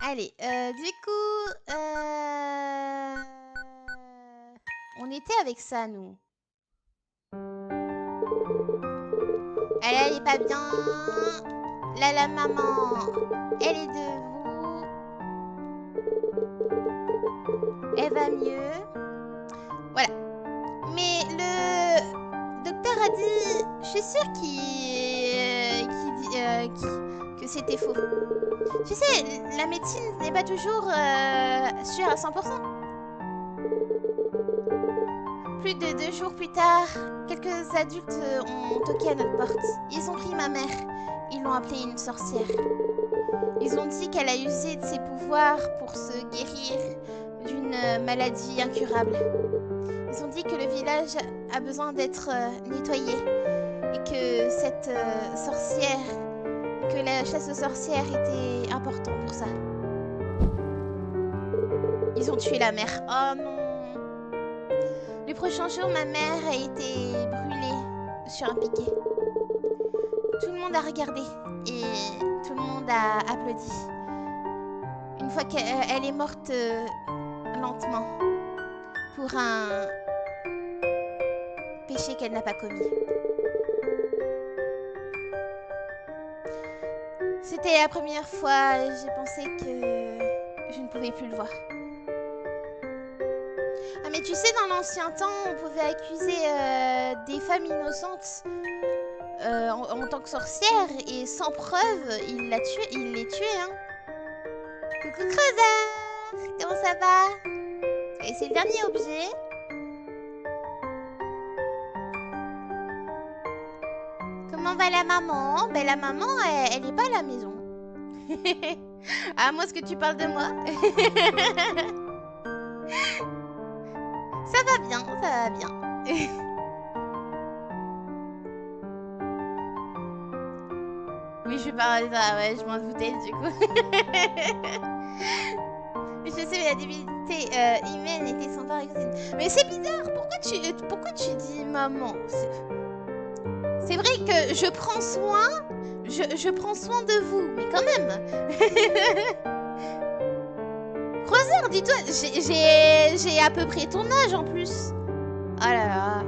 Allez, du coup, on était avec ça, nous. Elle est pas bien. Là, la maman, elle est debout. Elle va mieux. Voilà. Mais le docteur a dit, je suis sûre que c'était faux. Tu sais, la médecine n'est pas toujours sûre à 100%. Plus de 2 jours plus tard, quelques adultes ont toqué à notre porte. Ils ont pris ma mère. Ils l'ont appelée une sorcière. Ils ont dit qu'elle a usé de ses pouvoirs pour se guérir d'une maladie incurable. Ils ont dit que le village a besoin d'être nettoyé et que cette sorcière, que la chasse aux sorcières était importante pour ça. Ils ont tué la mère. Oh non. Les prochains jours, ma mère a été brûlée sur un piquet. Tout le monde a regardé et tout le monde a applaudi. Une fois qu'elle est morte lentement pour un péché qu'elle n'a pas commis. C'était la première fois, j'ai pensé que je ne pouvais plus le voir. Ah mais tu sais, dans l'ancien temps, on pouvait accuser des femmes innocentes en tant que sorcière et sans preuve, il les tuait, hein. Coucou Creuser, comment ça va? Et c'est le dernier objet. Comment va la maman? Ben la maman, elle est pas à la maison. Ah, moi, est-ce que tu parles de moi? Ça va bien, ça va bien. Oui, je parle de ça, ouais, je m'en doutais du coup. Je sais, la divinité humaine était son père et cousine. Mais c'est bizarre, pourquoi tu dis maman? C'est vrai que je prends soin de vous, mais quand même. Croiseur, dis-toi, j'ai à peu près ton âge en plus. Oh là là.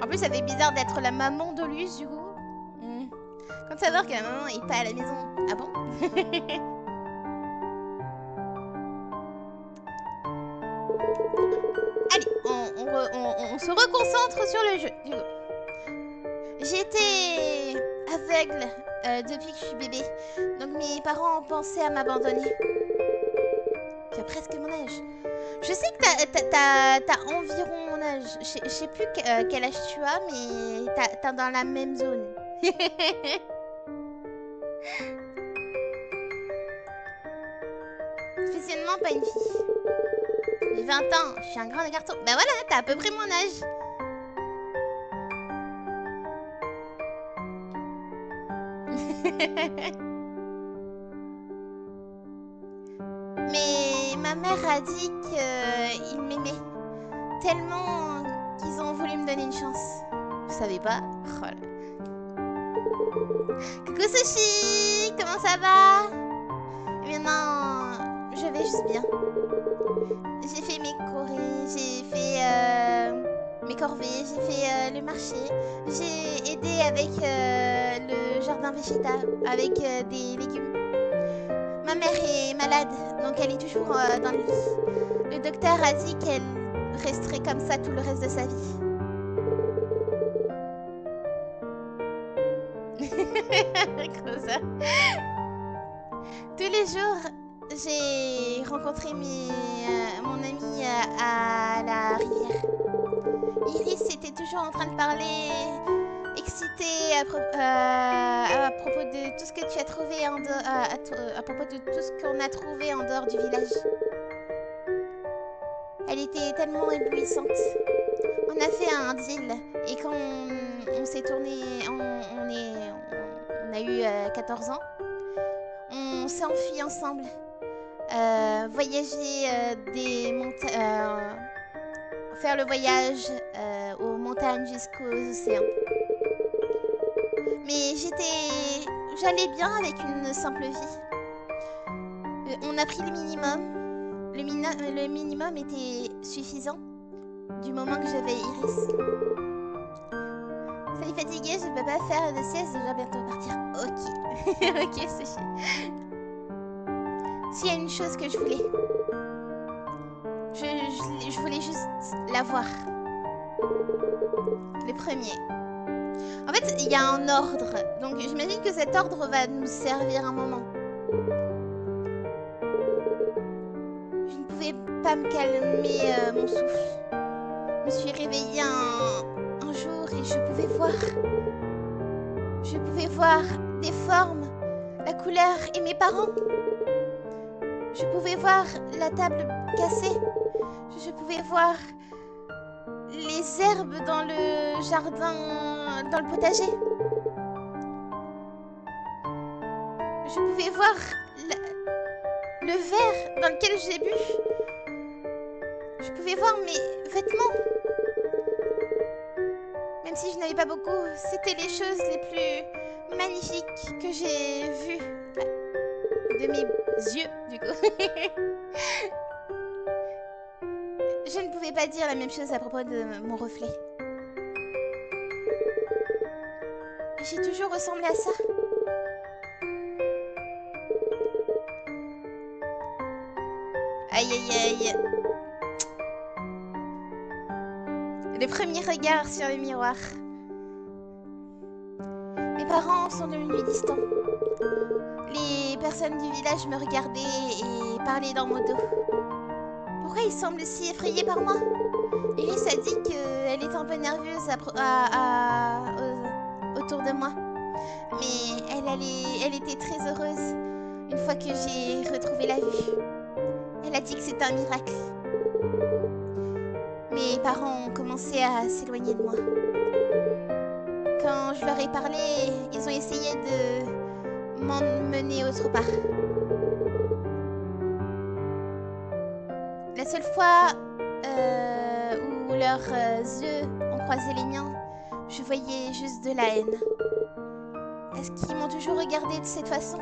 En plus, ça fait bizarre d'être la maman de Luce, du coup. Quand savoir que la maman est pas à la maison. Ah bon? Allez, on se reconcentre sur le jeu. Du coup. J'étais aveugle depuis que je suis bébé. Donc mes parents ont pensé à m'abandonner. Tu as presque mon âge. Je sais que t'as environ mon âge. Je sais plus quel âge tu as, mais t'as dans la même zone. Spécialement pas une fille. J'ai 20 ans, je suis un grand garçon. Bah voilà, t'as à peu près mon âge. Mais ma mère a dit qu'ils m'aimaient tellement qu'ils ont voulu me donner une chance. Vous savez pas? Oh là. Coucou Sushi, comment ça va? Eh bien non, je vais juste bien. J'ai fait mes corées, j'ai fait mes corvées, j'ai fait le marché. J'ai aidé avec le jardin Végéta, avec des légumes. Ma mère est malade, donc elle est toujours dans le lit. Le docteur a dit qu'elle resterait comme ça tout le reste de sa vie. Tous les jours, j'ai rencontré mon ami à la rivière. Iris était toujours en train de parler, excitée à propos de tout ce que tu as trouvé à propos de tout ce qu'on a trouvé en dehors du village. Elle était tellement éblouissante. On a fait un deal et quand on s'est tourné, on a eu 14 ans, on s'est enfuis ensemble. Voyager faire le voyage aux montagnes jusqu'aux océans. Mais j'allais bien avec une simple vie. On a pris le minimum. Le minimum était suffisant. Du moment que j'avais Iris. Ça est fatigué, je peux pas faire de sieste, je dois bientôt partir. Ok. Ok, c'est chiant. S'il y a une chose que je voulais. Je voulais juste la voir. Le premier. En fait, il y a un ordre. Donc j'imagine que cet ordre va nous servir un moment. Je ne pouvais pas me calmer mon souffle. Je me suis réveillée un jour et je pouvais voir. Je pouvais voir des formes, la couleur et mes parents. Je pouvais voir la table cassée. Je pouvais voir les herbes dans le jardin, dans le potager. Je pouvais voir le verre dans lequel j'ai bu. Je pouvais voir mes vêtements. Même si je n'avais pas beaucoup, c'était les choses les plus magnifiques que j'ai vues de mes yeux, du coup. Je ne pouvais pas dire la même chose à propos de mon reflet. J'ai toujours ressemblé à ça. Aïe aïe aïe. Le premier regard sur le miroir. Mes parents sont devenus distants. Les personnes du village me regardaient et parlaient dans mon dos. Pourquoi ils semblent si effrayés par moi? Iris a dit qu'elle était un peu nerveuse autour de moi. Mais elle était très heureuse une fois que j'ai retrouvé la vue. Elle a dit que c'était un miracle. Mes parents ont commencé à s'éloigner de moi. Quand je leur ai parlé, ils ont essayé de m'emmener autre part. La seule fois où leurs yeux ont croisé les miens, je voyais juste de la haine. Est-ce qu'ils m'ont toujours regardé de cette façon?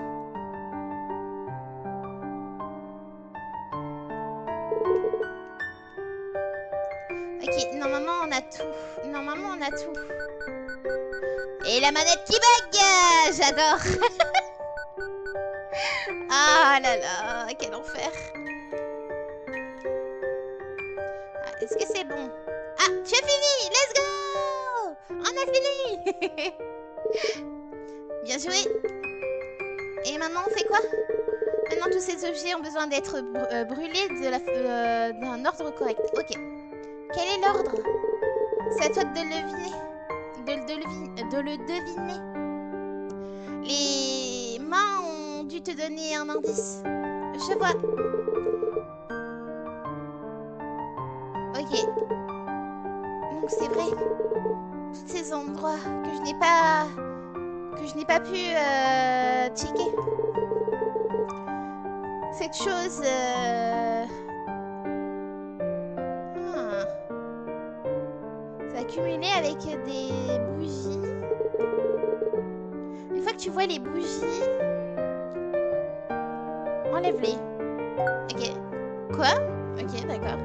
Ok, normalement on a tout. Normalement on a tout. Et la manette qui bug! J'adore! Ah là là, quel enfer! Ah, est-ce que c'est bon? Ah, tu as fini! Let's go! On a fini! Bien joué! Et maintenant on fait quoi? Maintenant tous ces objets ont besoin d'être brûlés d'un ordre correct. Ok. Quel est l'ordre? C'est à toi de le deviner. De le deviner. Les mains ont dû te donner un indice. Je vois. Ok. Donc c'est vrai. Tous ces endroits que je n'ai pas pu checker. Cette chose... Ça a cumulé avec des bougies. Une fois que tu vois les bougies, enlève-les. Ok. Quoi? Ok, d'accord.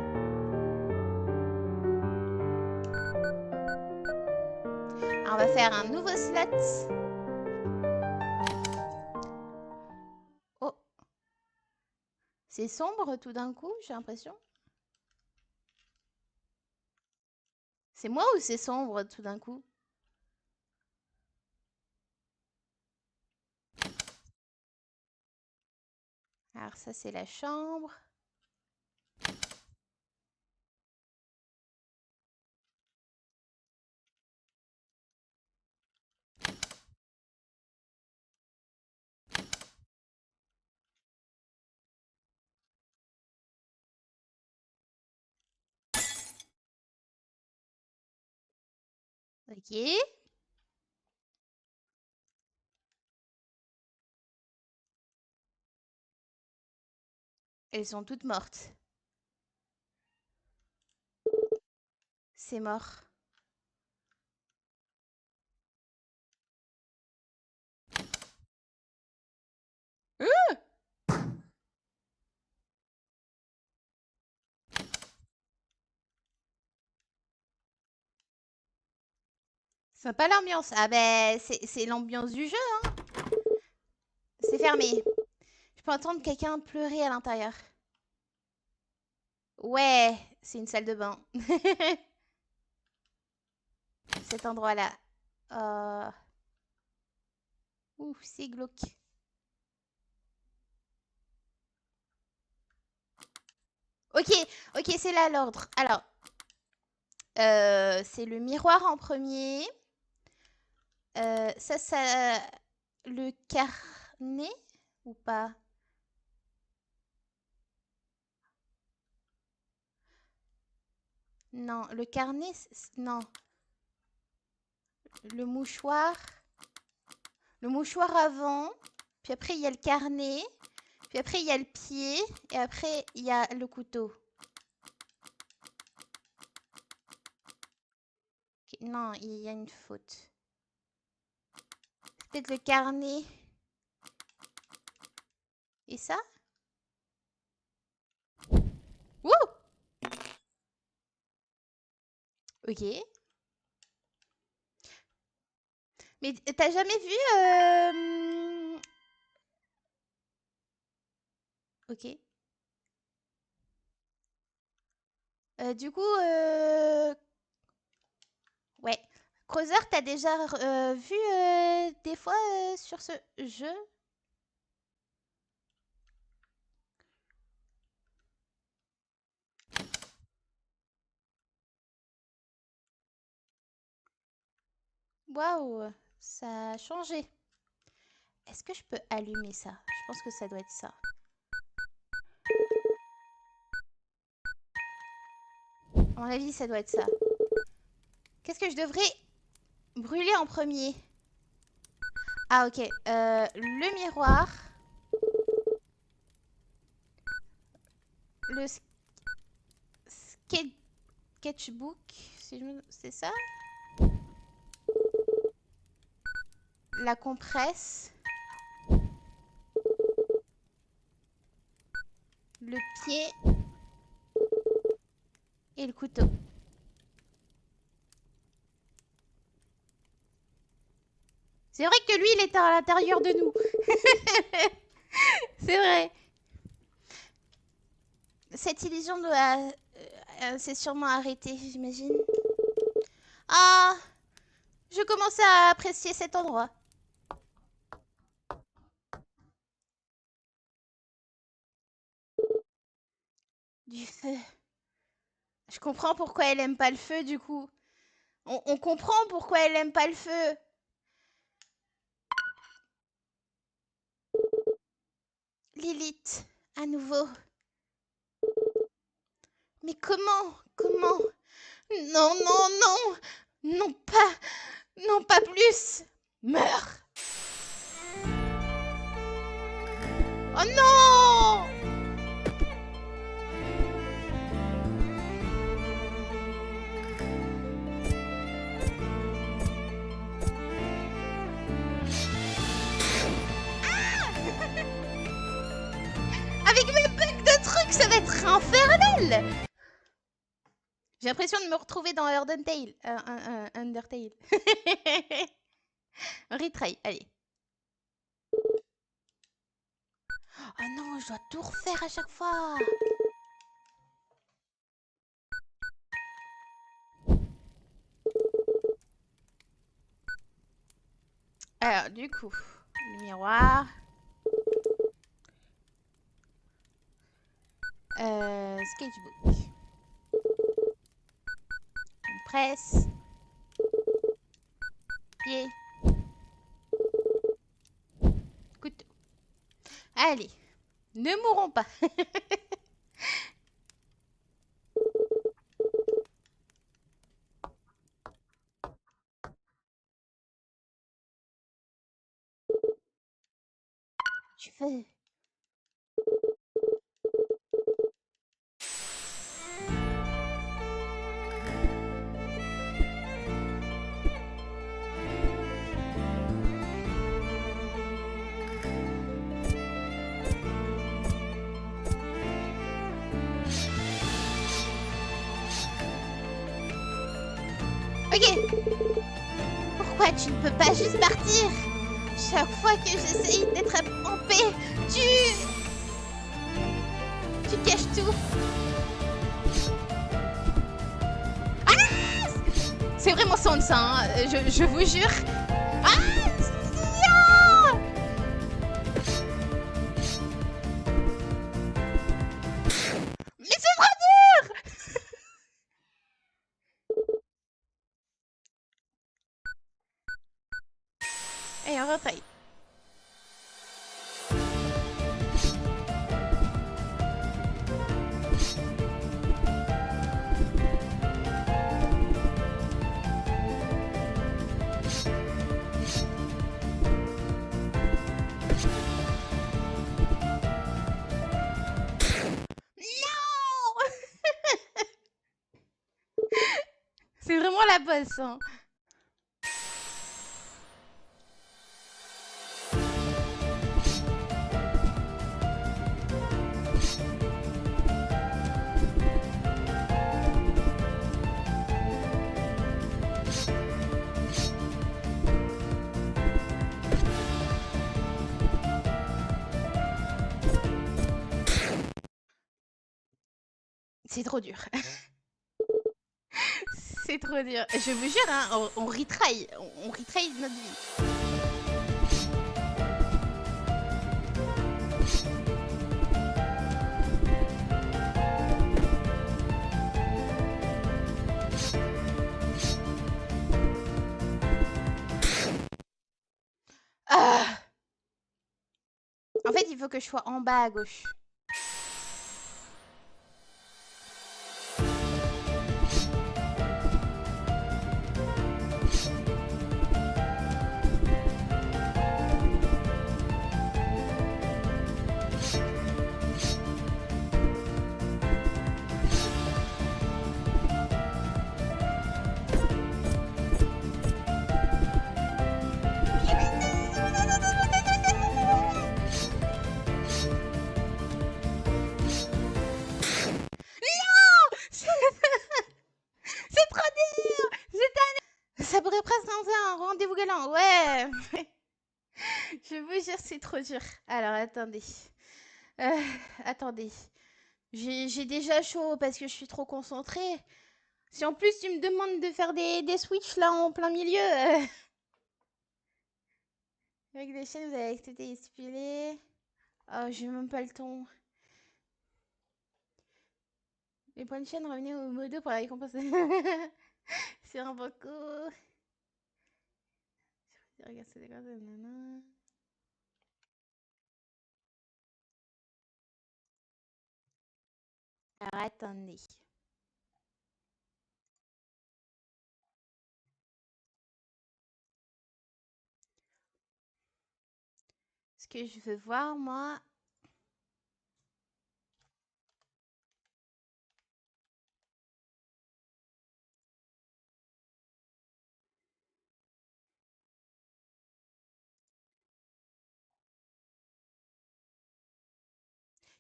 Alors, on va faire un nouveau slot. Oh. C'est sombre tout d'un coup, j'ai l'impression. C'est moi ou c'est sombre tout d'un coup? Alors ça c'est la chambre. Ok. Elles sont toutes mortes. C'est mort. Sympa l'ambiance. Ah ben, c'est l'ambiance du jeu, hein. C'est fermé. Je peux entendre quelqu'un pleurer à l'intérieur. Ouais, c'est une salle de bain. Cet endroit-là. Ouh, c'est glauque. Ok, ok, c'est là l'ordre. Alors, c'est le miroir en premier. Ça, le carnet ou pas? Non, le carnet, non. Le mouchoir. Le mouchoir avant. Puis après, il y a le carnet. Puis après, il y a le pied. Et après, il y a le couteau. Ok, non, il y a une faute. Peut-être le carnet. Et ça? Wouh! Ok. Mais t'as jamais vu... Ok. Du coup... Ouais. Creuser, t'as déjà vu des fois sur ce jeu? Waouh, ça a changé. Est-ce que je peux allumer ça? Je pense que ça doit être ça. À mon avis, ça doit être ça. Qu'est-ce que je devrais brûler en premier? Ah, ok. Le miroir. Le sketchbook. C'est ça? La compresse. Le pied. Et le couteau. C'est vrai que lui, il était à l'intérieur de nous. C'est vrai. Cette illusion doit... s'est sûrement arrêtée, j'imagine. Ah, je commençais à apprécier cet endroit. Du feu. Je comprends pourquoi elle aime pas le feu, du coup. On comprend pourquoi elle aime pas le feu. Lilith, à nouveau. Mais comment? Comment? Non, non, non! Non pas! Non pas plus! Meurs! Oh non! Avec mes bugs de trucs, ça va être infernal! J'ai l'impression de me retrouver dans Undertale. Undertale. Retry, allez. Oh non, je dois tout refaire à chaque fois. Alors, du coup, le miroir. Sketchbook. Presse. Pied. Couteau. Allez, ne mourrons pas. Tu veux... Ok. Pourquoi tu ne peux pas juste partir? Chaque fois que j'essaye d'être en paix, tu caches tout. Ah! C'est vraiment sans ça, hein. Je vous jure. Ah! Non! Mais c'est trop dur! Et on retraille. C'est vraiment la bosse, hein. C'est trop dur. C'est trop dur. Je vous jure, hein, on retry. On retry notre vie. Ah! En fait, il faut que je sois en bas à gauche. Ça pourrait presque lancer un rendez-vous galant, ouais. Je vous jure, c'est trop dur. Alors, attendez. Attendez. J'ai déjà chaud parce que je suis trop concentrée. Si en plus tu me demandes de faire des switches là en plein milieu. Avec des chaînes, vous avez accepté et stipulé. Oh, j'ai même pas le temps. Les points de chaîne, revenez au mode 2 pour la récompense. C'est un beau coup. Regarde, c'est des alors, attendez. Ce que je veux voir, moi...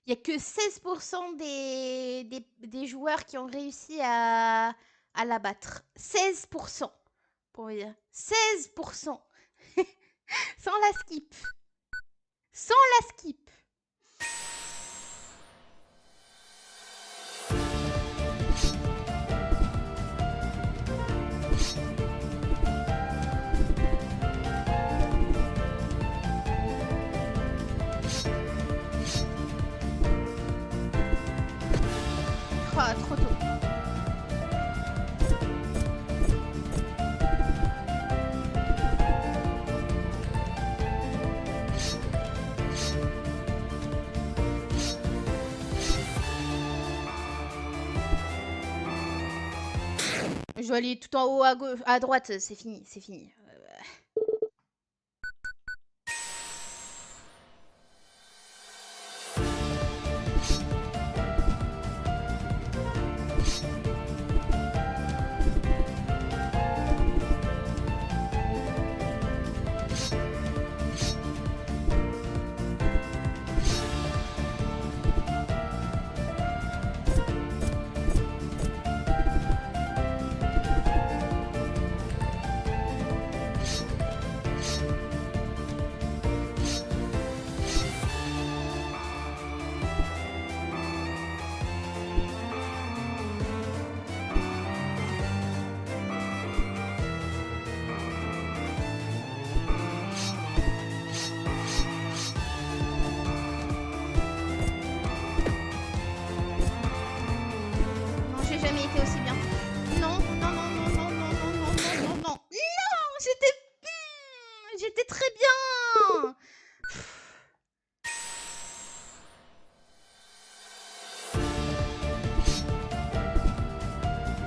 Il n'y a que 16% des joueurs qui ont réussi à l'abattre. 16%. Pour vous dire. 16%. Sans la skip. Sans la skip. Oh, trop tôt. Je dois aller tout en haut à gauche, à droite, c'est fini, c'est fini. jamais été aussi bien. Non, non, non, non, non, non, non, non, non, non, non. Non, j'étais très bien.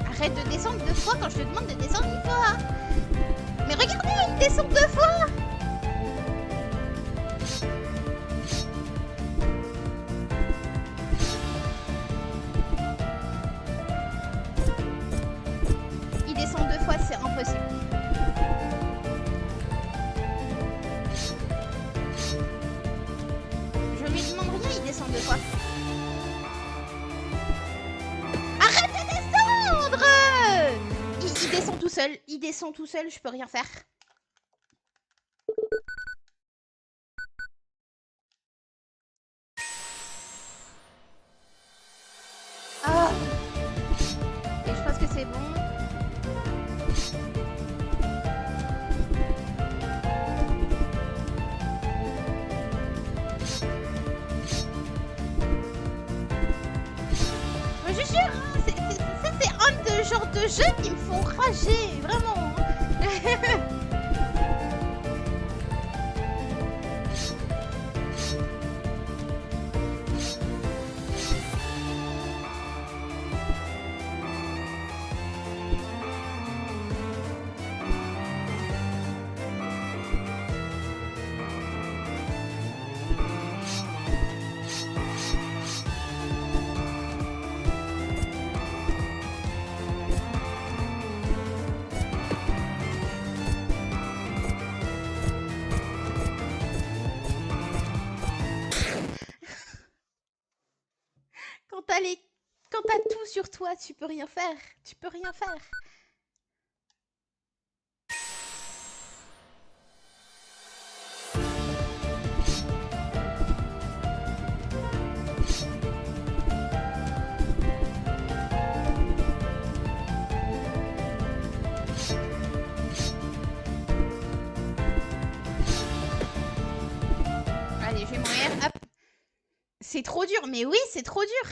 Arrête de descendre 2 fois quand je te demande de descendre 1 fois. Mais regardez, il descend 2 fois. Il descend 2 fois, c'est impossible. Je lui demande rien, il descend 2 fois. Arrête de descendre! Il descend tout seul, il descend tout seul, je peux rien faire. Ah! Et je pense que c'est bon. Je jure, hein, ça c'est un de genre de jeux qui me font rager, vraiment. Quand t'as tout sur toi, tu peux rien faire. Tu peux rien faire. Allez, je vais mourir. Hop. C'est trop dur. Mais oui, c'est trop dur.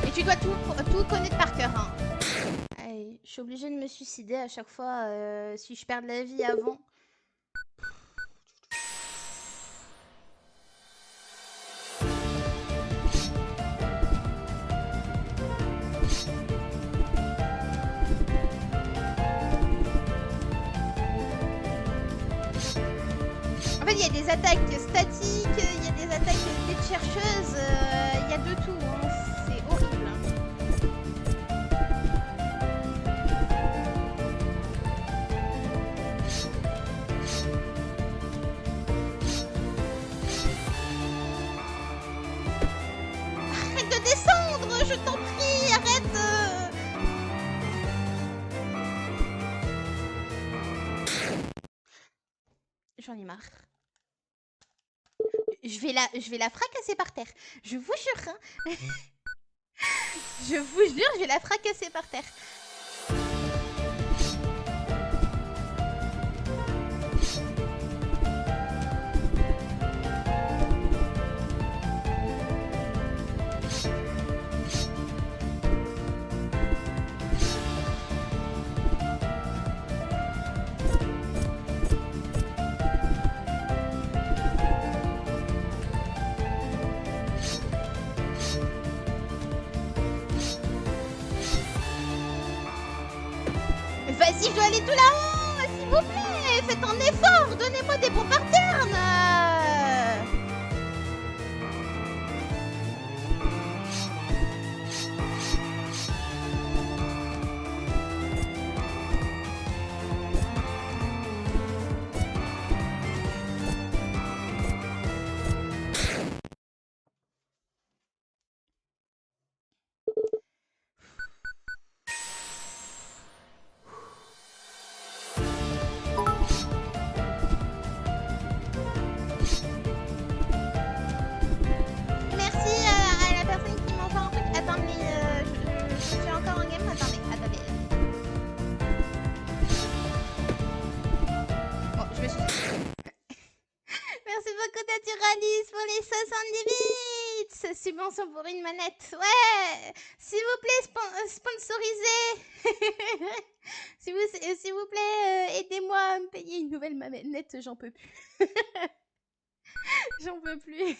Et tu dois tout connaître par cœur. Hein. Allez, je suis obligée de me suicider à chaque fois si je perds de la vie avant. En fait, il y a des attaques statiques, il y a des attaques tête chercheuse, il y a de tout. Hein. C'est horrible. Hein. Arrête de descendre, je t'en prie, arrête. J'en ai marre. Je vais la fracasser par terre. Je vous jure. Hein. Je vous jure, je vais la fracasser par terre. Vas-y, je dois aller tout là-haut, s'il vous plaît. Faites un effort, donnez-moi des bons patterns. Subvention pour une manette. Ouais. S'il vous plaît, sponsorisé. S'il vous plaît, aidez-moi à me payer une nouvelle manette. J'en peux plus. J'en peux plus.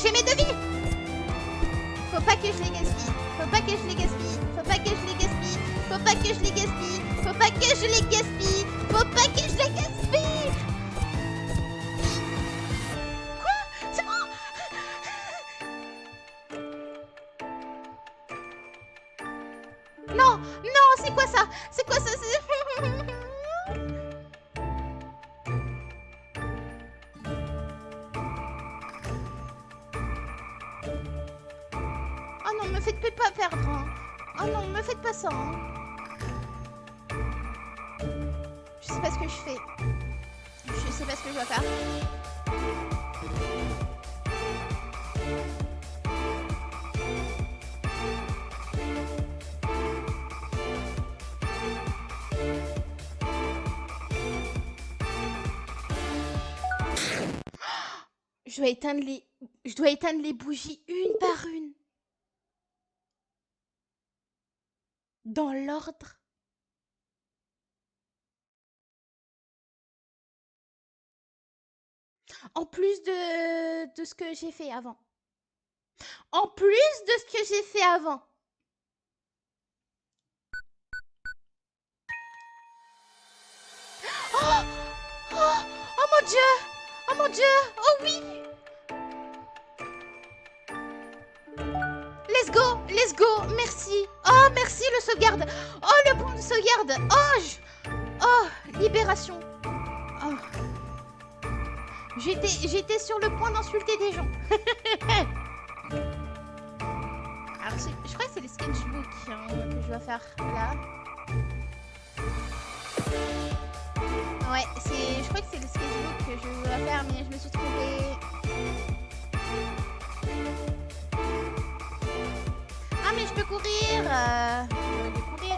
J'ai mes devis. Faut pas que je les gaspille. Faut pas que je les gaspille. Faut pas que je les gaspille. Faut pas que je les gaspille. Faut pas que je les gaspille. Faut pas que je les gaspille. Quoi? C'est bon. Non, non, c'est quoi ça? C'est quoi ça? Oh non, me faites pas perdre. Hein. Oh non, me faites pas ça. Hein. Je sais pas ce que je fais. Je sais pas ce que je dois faire. Je dois éteindre les bougies une par une. Dans l'ordre. En plus de ce que j'ai fait avant. En plus de ce que j'ai fait avant. Oh, oh, oh mon Dieu. Oh mon Dieu. Oh oui. Let's go, merci. Oh, merci le sauvegarde. Oh, le point de sauvegarde. Oh, libération. Oh. J'étais sur le point d'insulter des gens. Alors, je crois que c'est les sketchbooks hein, que je dois faire là. Ouais, je crois que c'est le sketchbook que je dois faire, mais je me suis trompée. Ah mais je peux courir. Je peux courir.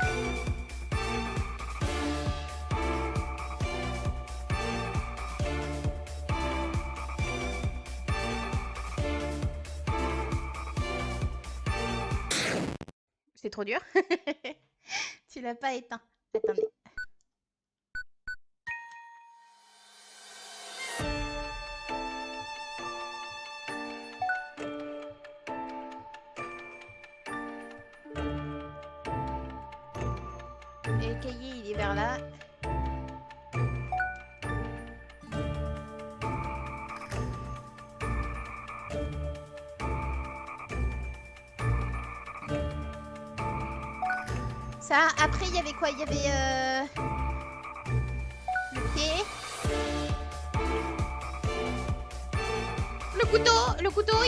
C'est trop dur. Tu l'as pas éteint. Attendez. Et le cahier, il est vers là. Ça, après, il y avait quoi? Il y avait le pied. Le couteau,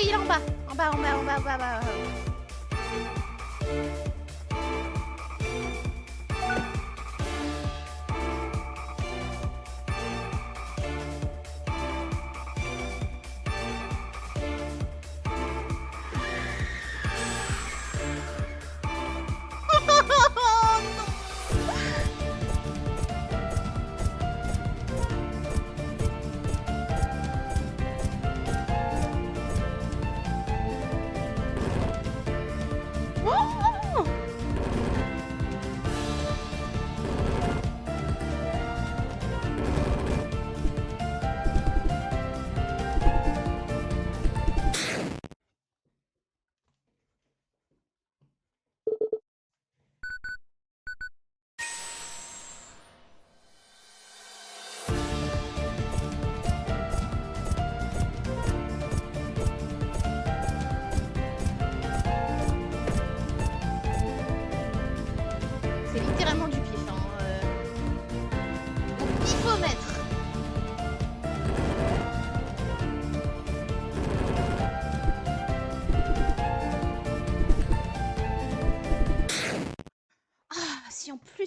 il est en bas. En bas.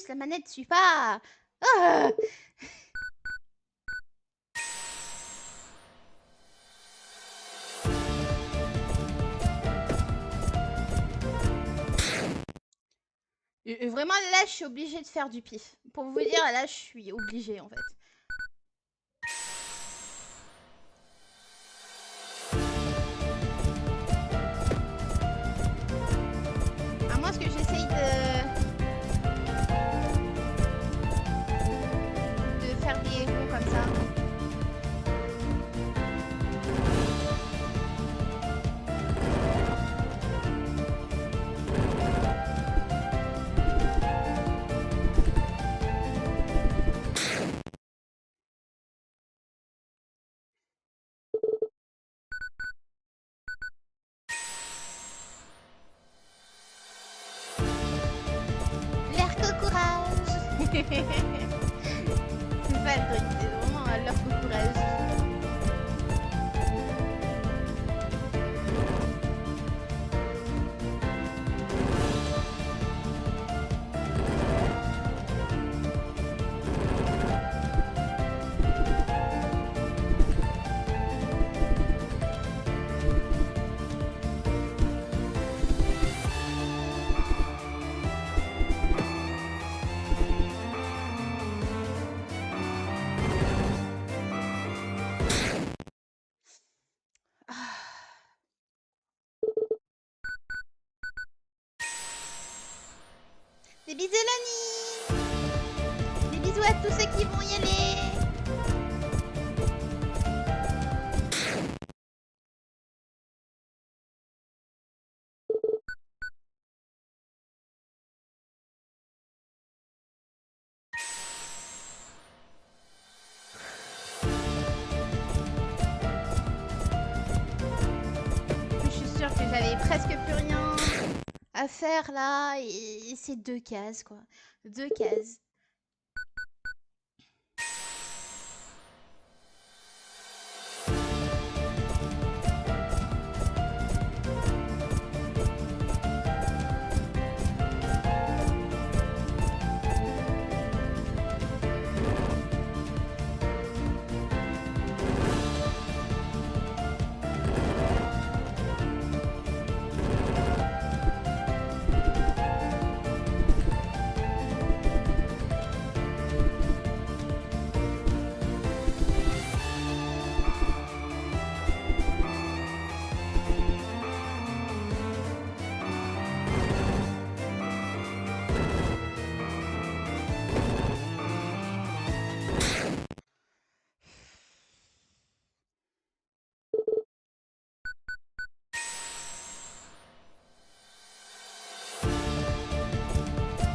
la manette suit pas. Ah. Vraiment, là, je suis obligée de faire du pif. Pour vous dire, là, je suis obligée, en fait. À moins que j'essaye de faire des ronds comme ça. L'air courage. C'est pas le truc, c'est vraiment l'air courage. Des bisous Lani. Des bisous à tous ceux qui vont y aller. Je suis sûre que j'avais presque plus rien à faire là et c'est 2 cases quoi. 2 cases.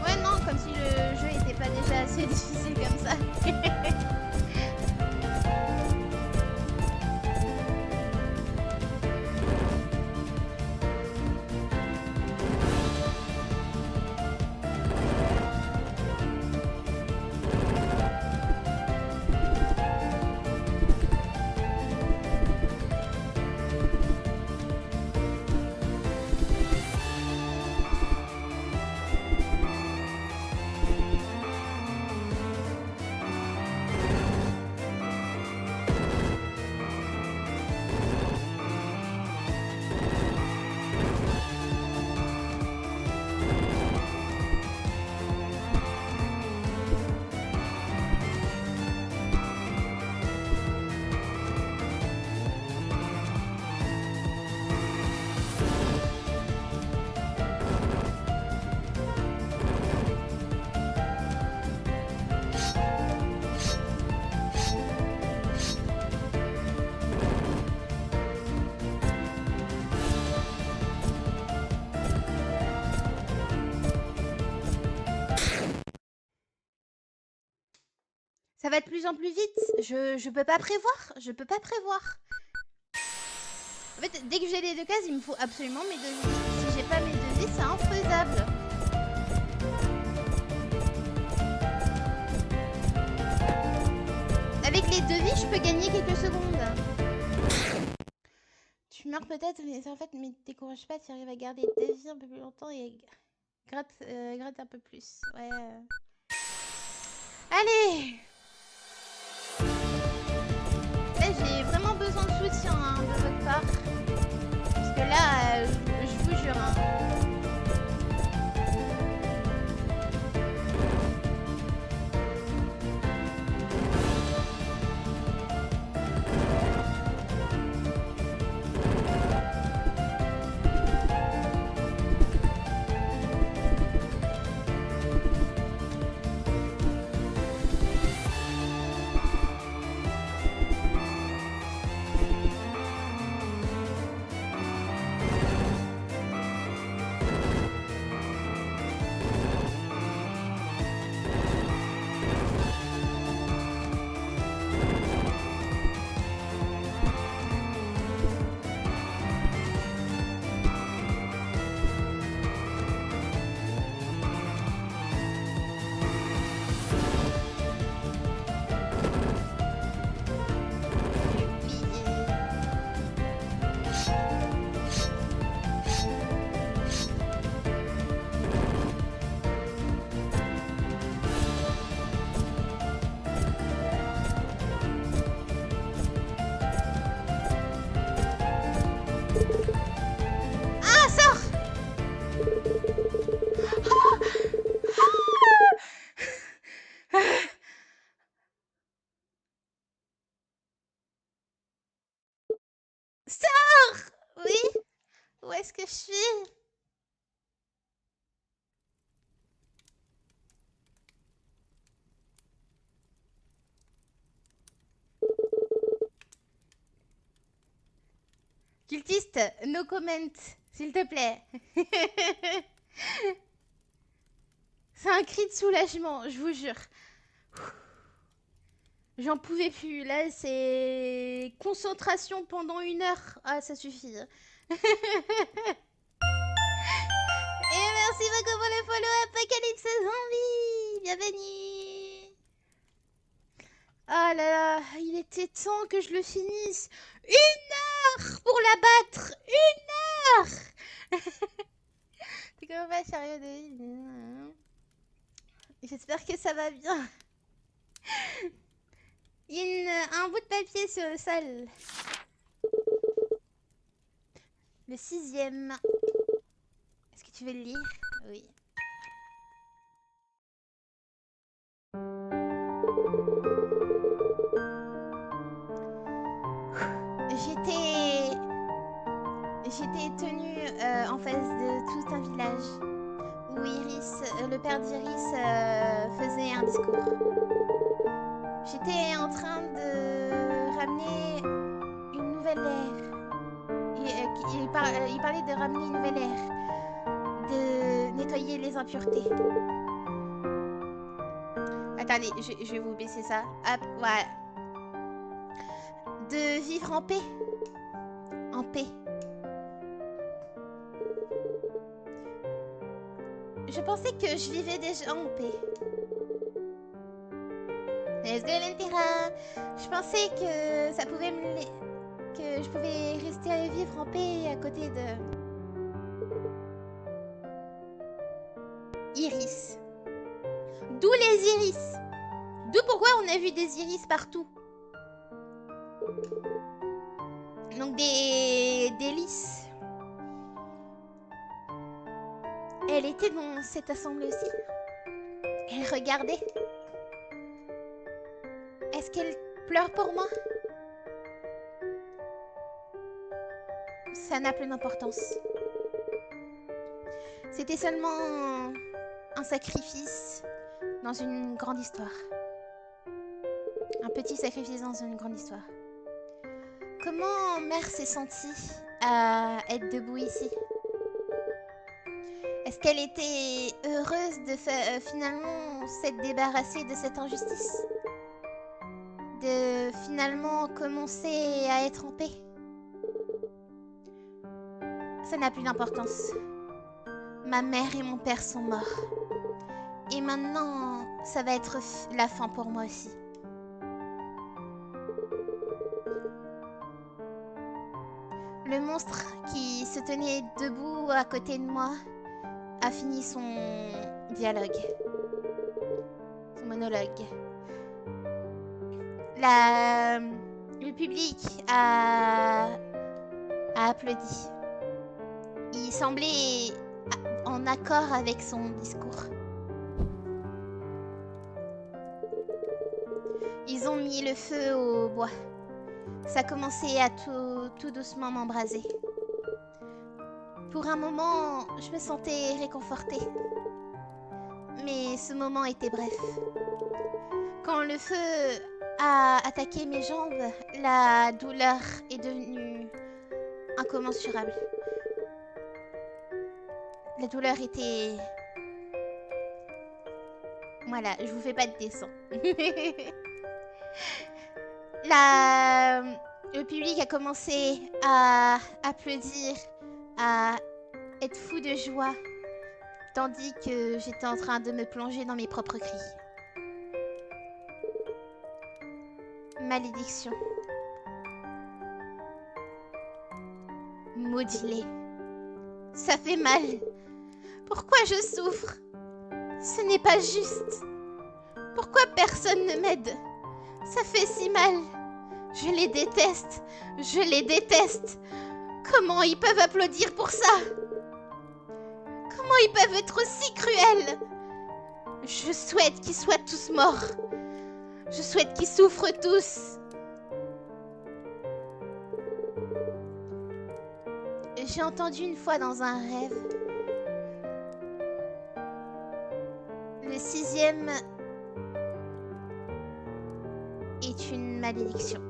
Ouais non, comme si le jeu était pas déjà assez difficile comme ça. Ça va de plus en plus vite. Je peux pas prévoir. Je peux pas prévoir. En fait, dès que j'ai les 2 cases, il me faut absolument mes devis. Si j'ai pas mes devis, c'est infaisable. Avec les devis, je peux gagner quelques secondes. Tu meurs peut-être, mais en fait, mais décourage pas, tu arrives à garder les devis un peu plus longtemps et gratte un peu plus. Ouais. Allez. Là, j'ai vraiment besoin de soutien hein, de votre part. Parce que là, je vous jure. Hein. Sors! Oui? Où est-ce que je suis? Cultiste, no comment, s'il te plaît. C'est un cri de soulagement, je vous jure. J'en pouvais plus. Là, c'est concentration pendant 1 heure. Ah, ça suffit. Et merci beaucoup pour le follow Apocalypse Zombie. Bienvenue. Ah là là, il était temps que je le finisse. 1 heure pour la battre. 1 heure. T'es quand même pas sérieux de... J'espère que ça va bien. Il y a un bout de papier sur le sol. Le 6e. Est-ce que tu veux le lire? Oui. J'étais tenue en face de tout un village où Iris, le père d'Iris faisait un discours. J'étais en train de ramener une nouvelle ère. Il parlait de ramener une nouvelle ère, de nettoyer les impuretés. Attendez, je vais vous baisser ça. Hop, voilà. De vivre en paix. En paix. Je pensais que je vivais déjà en paix. Let's go l'intérêt. Je pensais que ça pouvait me... que je pouvais rester vivre en paix à côté de... Iris. D'où les iris. D'où pourquoi on a vu des iris partout. Donc des lys. Elle était dans cette assemblée aussi. Elle regardait. Est-ce qu'elle pleure pour moi? Ça n'a plus d'importance. C'était seulement un sacrifice dans une grande histoire. Un petit sacrifice dans une grande histoire. Comment Mère s'est sentie à être debout ici? Est-ce qu'elle était heureuse de finalement s'être débarrassée de cette injustice? De finalement commencer à être en paix? Ça n'a plus d'importance. Ma mère et mon père sont morts. Et maintenant, ça va être la fin pour moi aussi. Le monstre qui se tenait debout à côté de moi a fini son dialogue. Son monologue. Le public a applaudi. Il semblait en accord avec son discours. Ils ont mis le feu au bois. Ça commençait à tout doucement m'embraser. Pour un moment, je me sentais réconfortée. Mais ce moment était bref. Quand le feu a attaqué mes jambes, la douleur est devenue incommensurable. La douleur était... Voilà, je vous fais pas de dessin. Le public a commencé à applaudir, à être fou de joie, tandis que j'étais en train de me plonger dans mes propres cris. Malédiction. Maudit. Ça fait mal. Pourquoi je souffre? Ce n'est pas juste. Pourquoi personne ne m'aide? Ça fait si mal. Je les déteste. Je les déteste. Comment ils peuvent applaudir pour ça? Comment ils peuvent être aussi cruels? Je souhaite qu'ils soient tous morts. Je souhaite qu'ils souffrent tous. J'ai entendu une fois dans un rêve. Le 6e est une malédiction.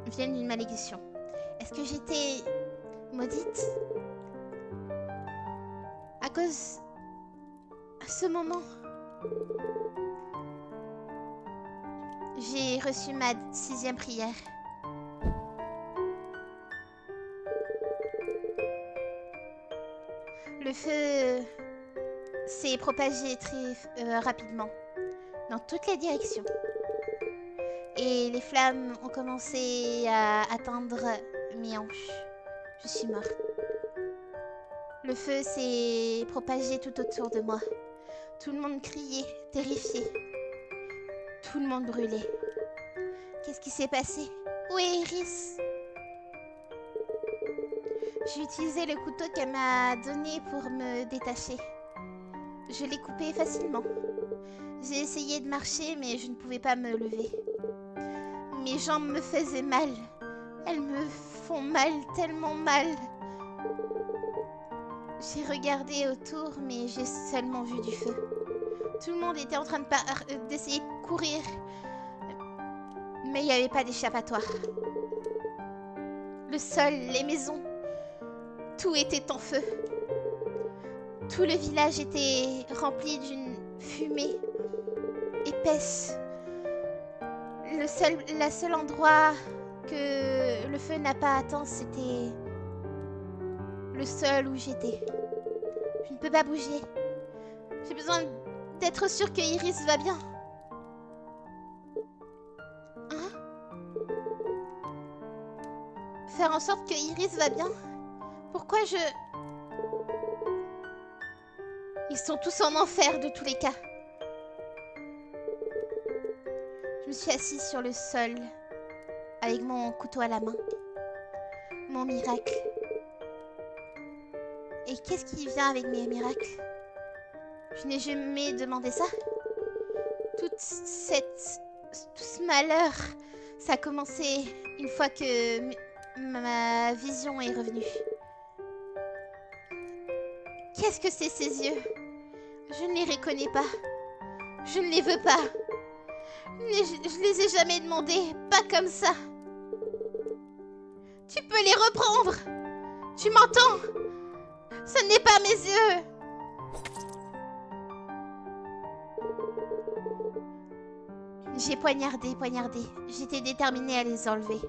Vient d'une malédiction. Est-ce que j'étais maudite? À cause... À ce moment... J'ai reçu ma 6e prière. Le feu s'est propagé très rapidement dans toutes les directions. Et les flammes ont commencé à atteindre mes hanches. Je suis morte. Le feu s'est propagé tout autour de moi. Tout le monde criait, terrifié. Tout le monde brûlait. Qu'est-ce qui s'est passé? Où est Iris? J'ai utilisé le couteau qu'elle m'a donné pour me détacher. Je l'ai coupé facilement. J'ai essayé de marcher, mais je ne pouvais pas me lever. Mes jambes me faisaient mal. Elles me font mal, tellement mal. J'ai regardé autour, mais j'ai seulement vu du feu. Tout le monde était en train d'essayer de courir. Mais il n'y avait pas d'échappatoire. Le sol, les maisons, tout était en feu. Tout le village était rempli d'une fumée épaisse. Le seul endroit que le feu n'a pas atteint, c'était le sol où j'étais. Je ne peux pas bouger. J'ai besoin d'être sûre que Iris va bien. Hein? Faire en sorte que Iris va bien? Pourquoi je... Ils sont tous en enfer de tous les cas. Je me suis assise sur le sol avec mon couteau à la main. Mon miracle. Et qu'est-ce qui vient avec mes miracles? Je n'ai jamais demandé ça. Tout ce malheur, ça a commencé une fois que ma vision est revenue. Qu'est-ce que c'est ces yeux? Je ne les reconnais pas. Je ne les veux pas. Je les ai jamais demandés, pas comme ça. Tu peux les reprendre. Tu m'entends? Ce n'est pas mes yeux. J'ai poignardé. J'étais déterminée à les enlever.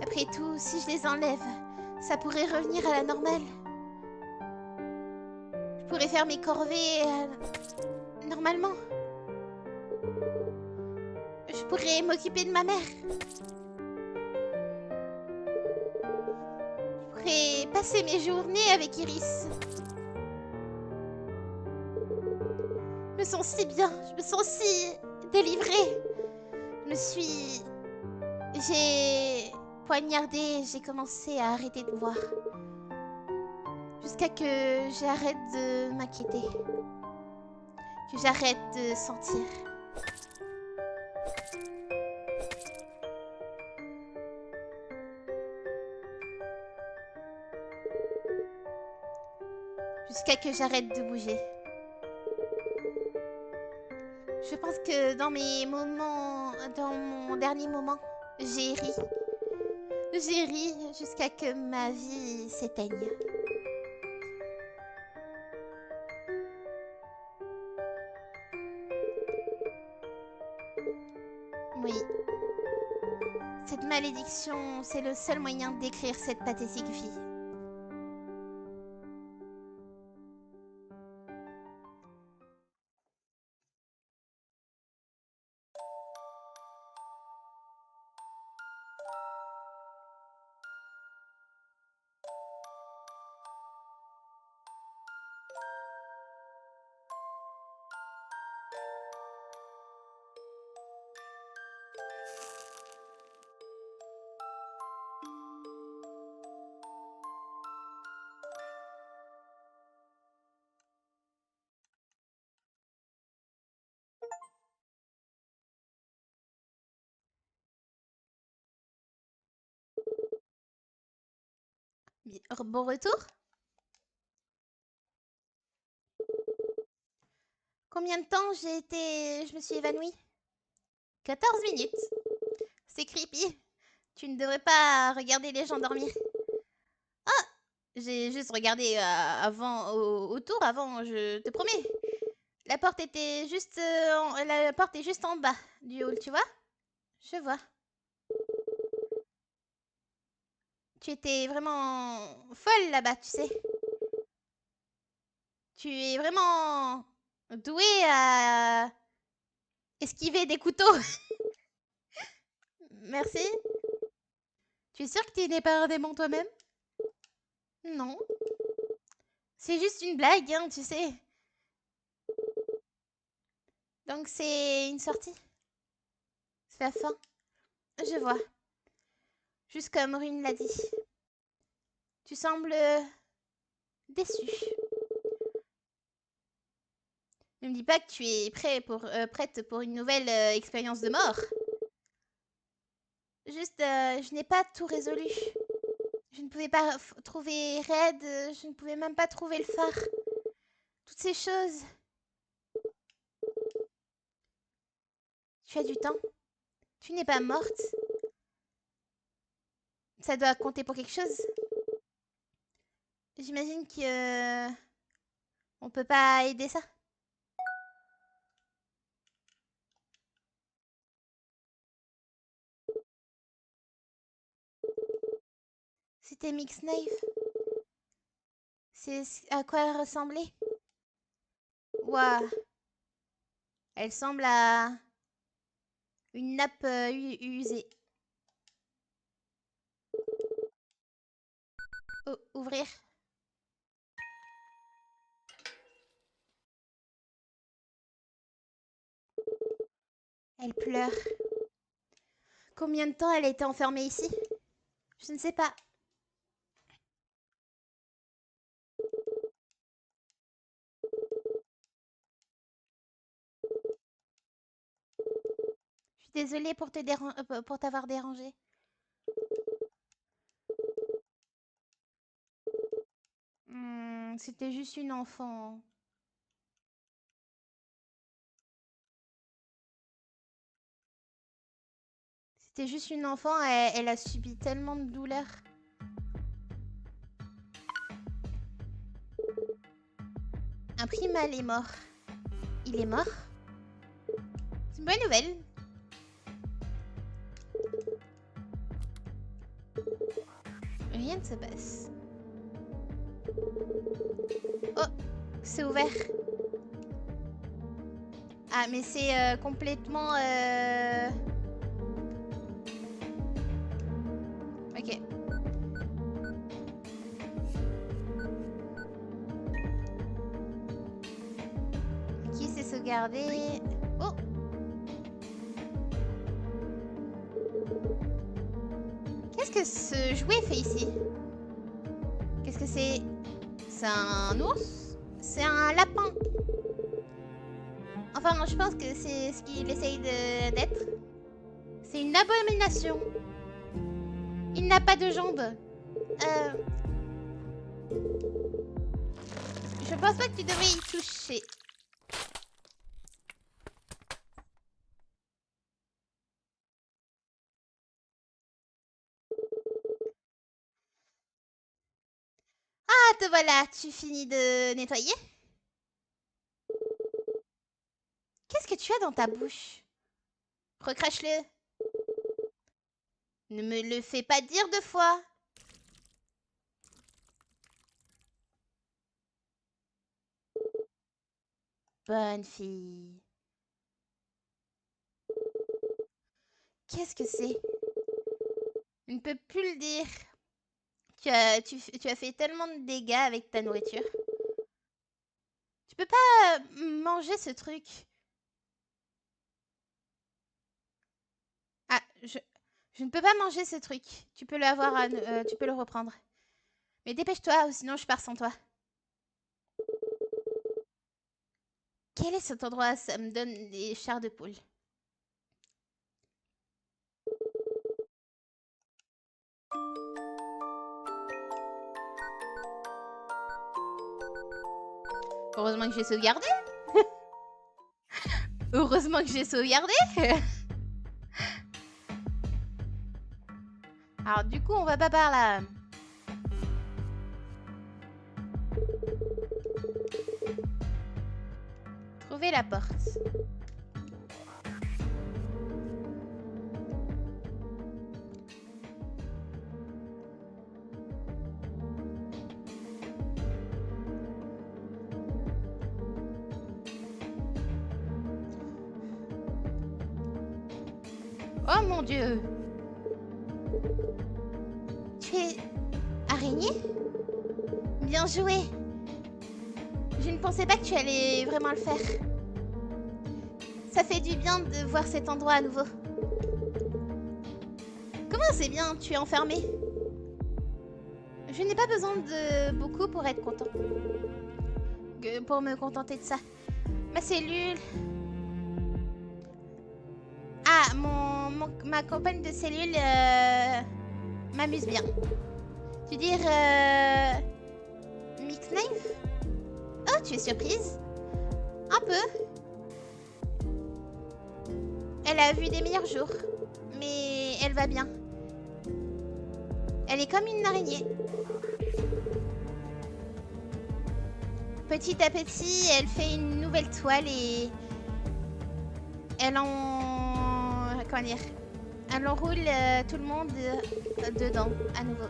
Après tout, si je les enlève, ça pourrait revenir à la normale. Je pourrais faire mes corvées normalement. Je pourrais m'occuper de ma mère. Je pourrais passer mes journées avec Iris. Je me sens si bien, je me sens si délivrée. Je me suis J'ai poignardé, j'ai commencé à arrêter de voir. Jusqu'à que j'arrête de m'inquiéter. Que j'arrête de sentir. Jusqu'à que j'arrête de bouger. Je pense que dans mes moments, dans mon dernier moment, j'ai ri. J'ai ri jusqu'à que ma vie s'éteigne. Oui. Cette malédiction, c'est le seul moyen de décrire cette pathétique vie. Bon retour? Combien de temps je me suis évanouie? 14 minutes. C'est creepy. Tu ne devrais pas regarder les gens dormir. Ah! J'ai juste regardé autour avant, je te promets. La porte était juste, la porte est juste en bas du hall, tu vois? Je vois. Tu étais vraiment folle là-bas, tu sais. Tu es vraiment douée à esquiver des couteaux. Merci. Tu es sûre que tu n'es pas un démon toi-même? Non. C'est juste une blague, hein, tu sais. Donc c'est une sortie. C'est la fin. Je vois. Juste comme Rune l'a dit. Tu sembles déçu. Ne me dis pas que tu es prête pour une nouvelle expérience de mort. Juste, je n'ai pas tout résolu. Je ne pouvais pas trouver Red, je ne pouvais même pas trouver le phare. Toutes ces choses. Tu as du temps. Tu n'es pas morte. Ça doit compter pour quelque chose. J'imagine que on peut pas aider ça. C'était Mixknife. C'est à quoi elle ressemblait. Waouh. Elle semble à une nappe usée. Ouvrir. Elle pleure. Combien de temps elle a été enfermée ici? Je ne sais pas. Je suis désolée pour t'avoir dérangé. C'était juste une enfant. C'était juste une enfant, elle a subi tellement de douleurs. Un primal est mort. Il est mort? C'est une bonne nouvelle. Rien ne se passe. Oh, c'est ouvert. Ah, mais c'est complètement... Ok. Qui s'est sauvegardé? Oh! que ce jouet fait ici? Qu'est-ce que c'est? C'est un ours? C'est un lapin. Enfin, non, je pense que c'est ce qu'il essaye d'être. C'est une abomination. Il n'a pas de jambes. Je pense pas que tu devrais y toucher. Ah, te voilà, tu finis de nettoyer? Qu'est-ce que tu as dans ta bouche? Recrache-le. Ne me le fais pas dire deux fois. Bonne fille. Qu'est-ce que c'est? Je ne peux plus le dire. Tu as fait tellement de dégâts avec ta nourriture. Tu peux pas manger ce truc. Ah, je ne peux pas manger ce truc. Tu peux l'avoir, tu peux le reprendre. Mais dépêche-toi, ou sinon je pars sans toi. Quel est cet endroit? Ça me donne des chairs de poule. Heureusement que j'ai sauvegardé. Heureusement que j'ai sauvegardé. Alors du coup, on va pas par là. Trouver la porte. Oh mon Dieu. Tu es araignée? Bien joué. Je ne pensais pas que tu allais vraiment le faire. Ça fait du bien de voir cet endroit à nouveau. Comment c'est bien, tu es enfermé? Je n'ai pas besoin de beaucoup pour être content. Pour me contenter de ça. Ma cellule... Ah, ma compagne de cellule m'amuse bien. Tu veux dire... Mix Knife? Oh, tu es surprise? Un peu. Elle a vu des meilleurs jours. Mais elle va bien. Elle est comme une araignée. Petit à petit, elle fait une nouvelle toile et... Elle comment dire? Elle enroule tout le monde dedans, à nouveau.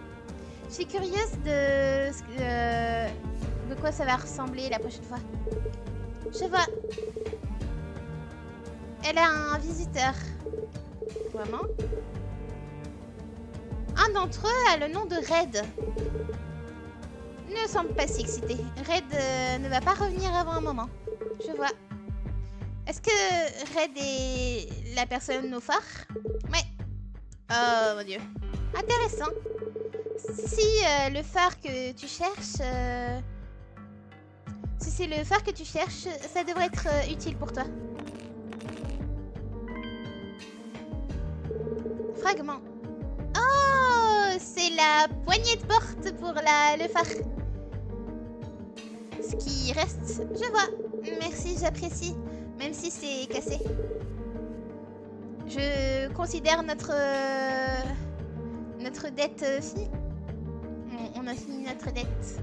Je suis curieuse de quoi ça va ressembler la prochaine fois. Je vois. Elle a un visiteur. Vraiment? Un d'entre eux a le nom de Red. Ne semble pas si excité. Red ne va pas revenir avant un moment. Je vois. Est-ce que Red est la personne au phare? Ouais. Oh mon dieu. Intéressant. Si le phare que tu cherches... Si c'est le phare que tu cherches, ça devrait être utile pour toi. Fragment. Oh, c'est la poignée de porte pour le phare. Ce qui reste, je vois. Merci, j'apprécie. Même si c'est cassé. Je considère notre dette finie. On a fini notre dette.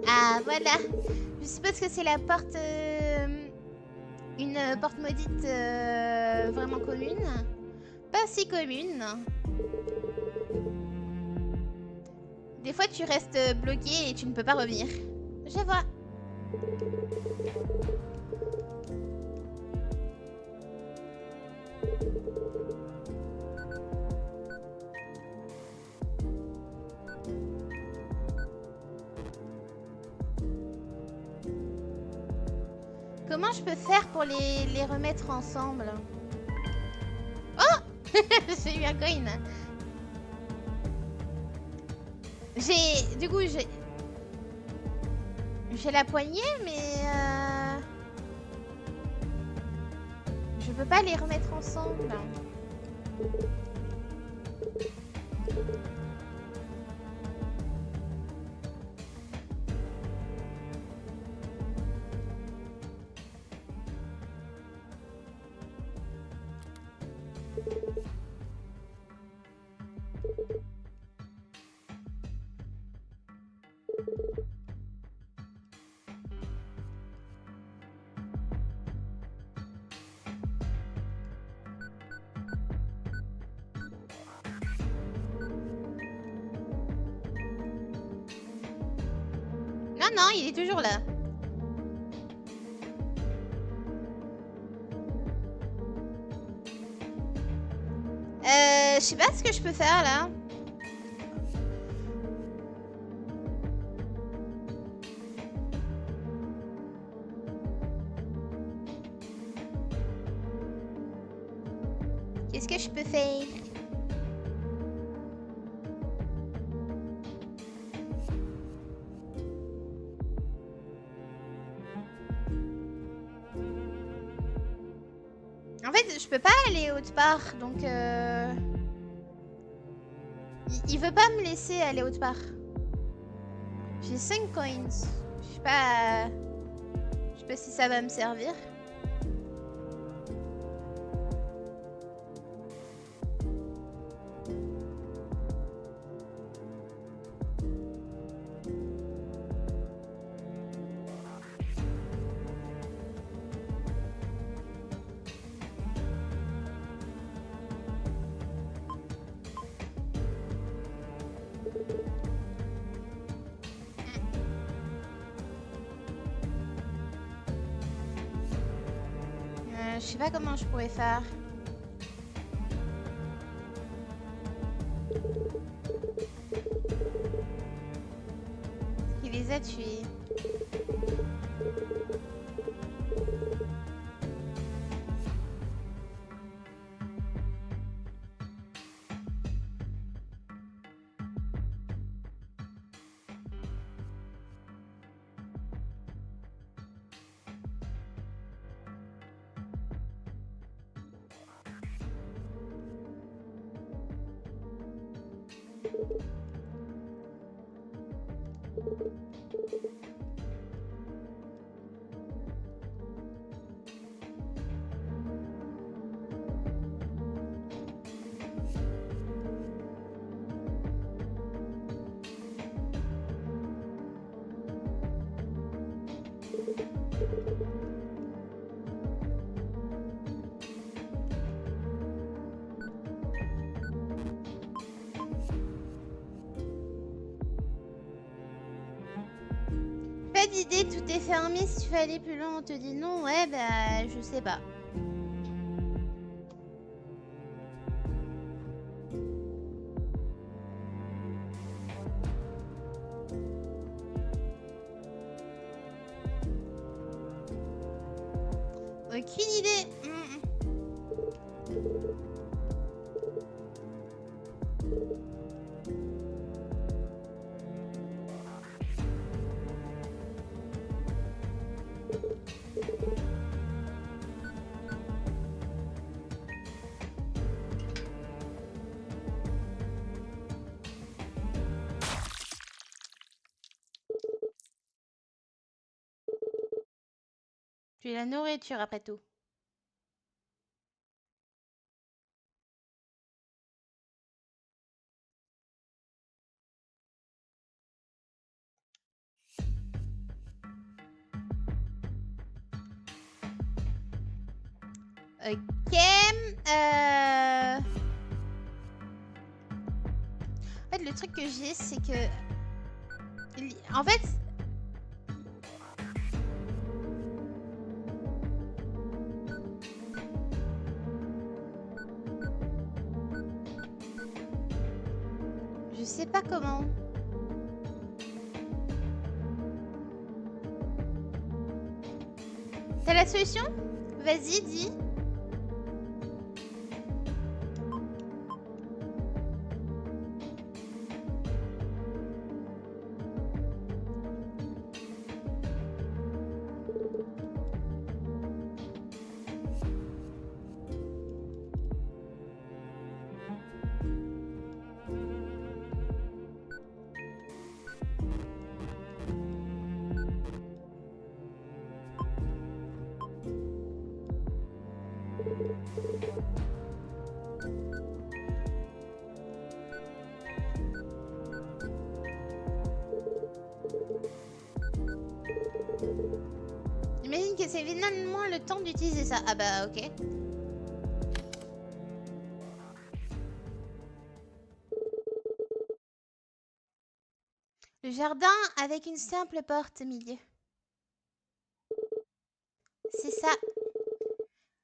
Ah, voilà. Je suppose que c'est la porte... une porte maudite vraiment commune. Pas si commune. Des fois, tu restes bloqué et tu ne peux pas revenir. Je vois. Comment je peux faire pour les remettre ensemble? Oh j'ai eu un coin. Du coup, j'ai la poignée, mais je peux pas les remettre ensemble. Non, non, il est toujours là. Je sais pas ce que je peux faire là. Qu'est-ce que je peux faire? En fait, je peux pas aller autre part, donc il veut pas me laisser aller autre part. J'ai 5 coins. Je sais pas si ça va me servir. Je sais pas comment je pourrais faire. Il les a tués. Pas d'idée, tout est fermé. Si tu veux aller plus loin, on te dit non. Ouais, bah, je sais pas. Aucune idée. Puis la nourriture après tout. Ok. En fait, le truc que j'ai, c'est que... En fait... Je sais pas comment. T'as la solution? Vas-y, dis. J'imagine que c'est finalement le temps d'utiliser ça. Ah bah ok. Le jardin avec une simple porte au milieu. C'est ça.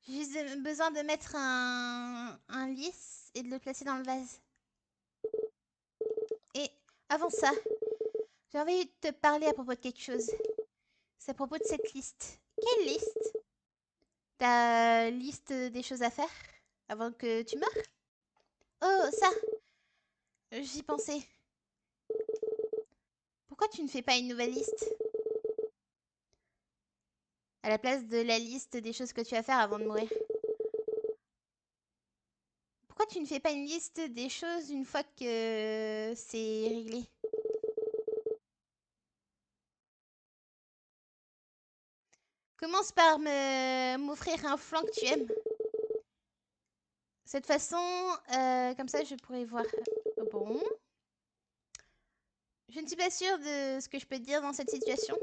J'ai juste besoin de mettre un lys et de le placer dans le vase. Et avant ça, j'ai envie de te parler à propos de quelque chose. C'est à propos de cette liste. Quelle liste? Ta liste des choses à faire avant que tu meures? Oh, ça! J'y pensais. Pourquoi tu ne fais pas une nouvelle liste? À la place de la liste des choses que tu vas faire avant de mourir. Pourquoi tu ne fais pas une liste des choses une fois que c'est réglé? Commence par m'offrir un flanc que tu aimes. Cette façon, comme ça, je pourrais voir. Bon. Je ne suis pas sûre de ce que je peux te dire dans cette situation.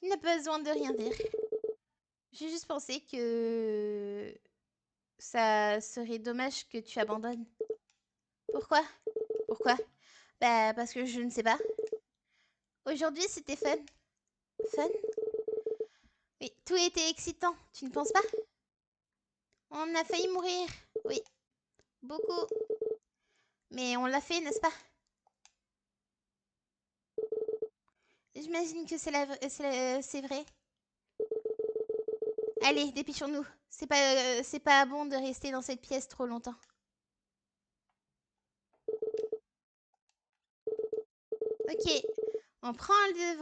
Tu n'as pas besoin de rien dire. J'ai juste pensé que ça serait dommage que tu abandonnes. Pourquoi? Pourquoi? Bah, parce que je ne sais pas. Aujourd'hui, c'était fun. Fun? Oui, tout était excitant, tu ne penses pas? On a failli mourir, oui. Beaucoup. Mais on l'a fait, n'est-ce pas? J'imagine que c'est vrai. Allez, dépêchons-nous. C'est pas bon de rester dans cette pièce trop longtemps. Ok, on prend le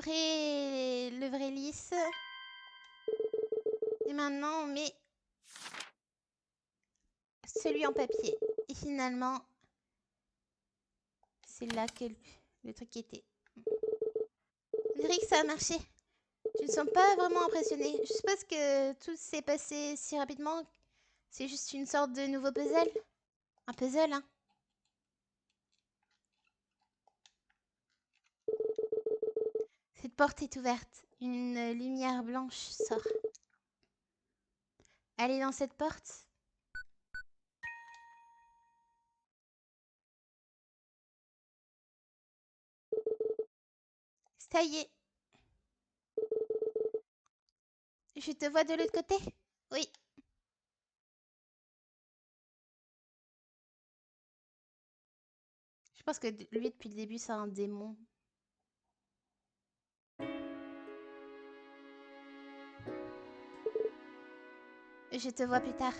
vrai lys. Et maintenant, on met celui en papier. Et finalement, c'est là que le truc était. On dirait que ça a marché. Tu ne sembles pas vraiment impressionné. Je suppose que tout s'est passé si rapidement. C'est juste une sorte de nouveau puzzle. Un puzzle, hein. Cette porte est ouverte. Une lumière blanche sort. Allez dans cette porte. Ça y est. Je te vois de l'autre côté? Oui. Je pense que lui, depuis le début, c'est un démon. Je te vois plus tard.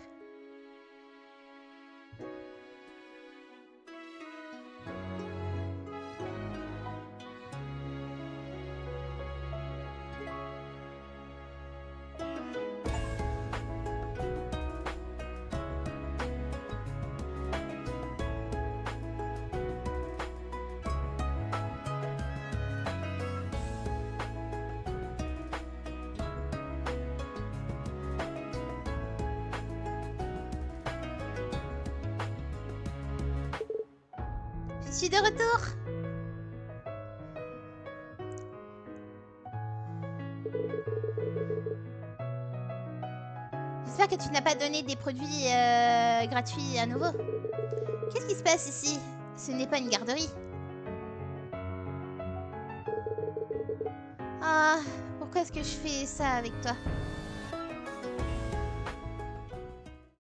Je suis de retour. J'espère que tu n'as pas donné des produits gratuits à nouveau. Qu'est-ce qui se passe ici? Ce n'est pas une garderie. Ah, pourquoi est-ce que je fais ça avec toi?